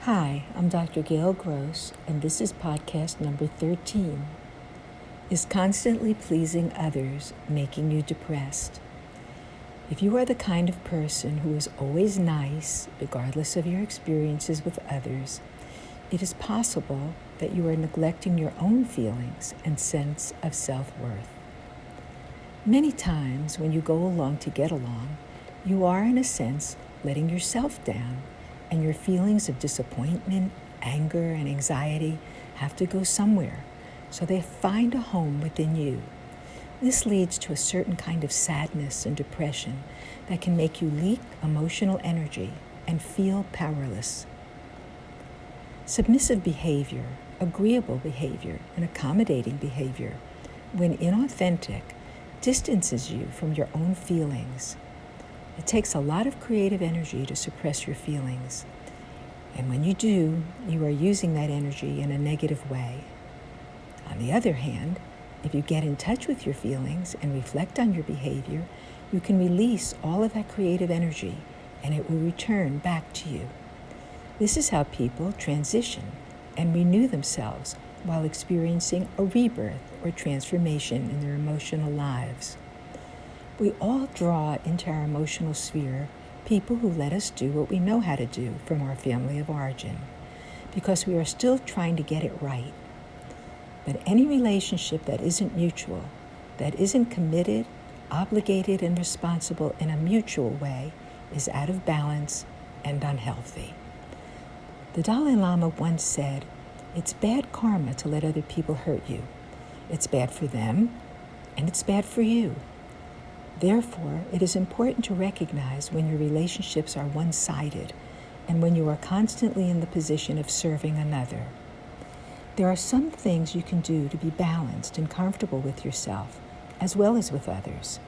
Hi, I'm Dr. Gail Gross, and this is podcast number 13. Is constantly pleasing others making you depressed? If you are the kind of person who is always nice, regardless of your experiences with others, it is possible that you are neglecting your own feelings and sense of self-worth. Many times when you go along to get along, you are, in a sense, letting yourself down, and your feelings of disappointment, anger, and anxiety have to go somewhere, so they find a home within you. This leads to a certain kind of sadness and depression that can make you leak emotional energy and feel powerless. Submissive behavior, agreeable behavior, and accommodating behavior, when inauthentic, distances you from your own feelings. It takes a lot of creative energy to suppress your feelings. And when you do, you are using that energy in a negative way. On the other hand, if you get in touch with your feelings and reflect on your behavior, you can release all of that creative energy and it will return back to you. This is how people transition and renew themselves while experiencing a rebirth or transformation in their emotional lives. We all draw into our emotional sphere people who let us do what we know how to do from our family of origin, because we are still trying to get it right. But any relationship that isn't mutual, that isn't committed, obligated, and responsible in a mutual way is out of balance and unhealthy. The Dalai Lama once said, "It's bad karma to let other people hurt you. It's bad for them, and it's bad for you." Therefore, it is important to recognize when your relationships are one-sided and when you are constantly in the position of serving another. There are some things you can do to be balanced and comfortable with yourself, as well as with others.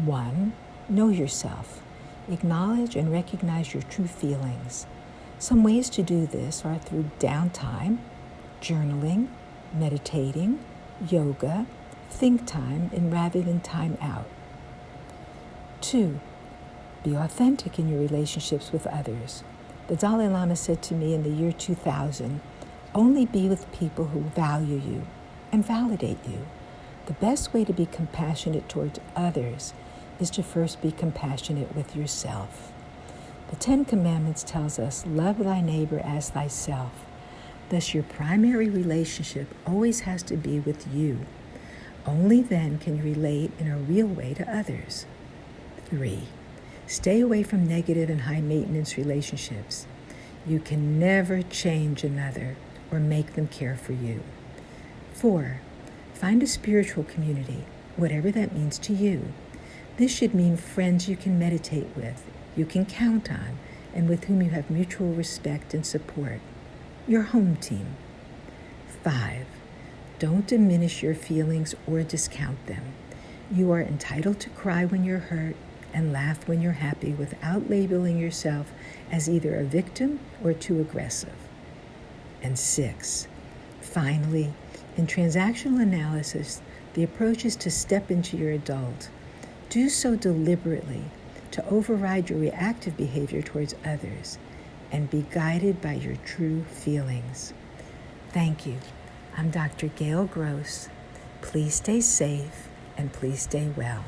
1. Know yourself. Acknowledge and recognize your true feelings. Some ways to do this are through downtime, journaling, meditating, yoga, think time, and rather than time out. 2. Be authentic in your relationships with others. The Dalai Lama said to me in the year 2000, "Only be with people who value you and validate you. The best way to be compassionate towards others is to first be compassionate with yourself." The 10 Commandments tells us, "Love thy neighbor as thyself." Thus, your primary relationship always has to be with you. Only then can you relate in a real way to others. 3. Stay away from negative and high-maintenance relationships. You can never change another or make them care for you. 4. Find a spiritual community, whatever that means to you. This should mean friends you can meditate with, you can count on, and with whom you have mutual respect and support. Your home team. 5. Don't diminish your feelings or discount them. You are entitled to cry when you're hurt and laugh when you're happy without labeling yourself as either a victim or too aggressive. And 6, finally, in transactional analysis, the approach is to step into your adult. Do so deliberately to override your reactive behavior towards others and be guided by your true feelings. Thank you. I'm Dr. Gail Gross. Please stay safe and please stay well.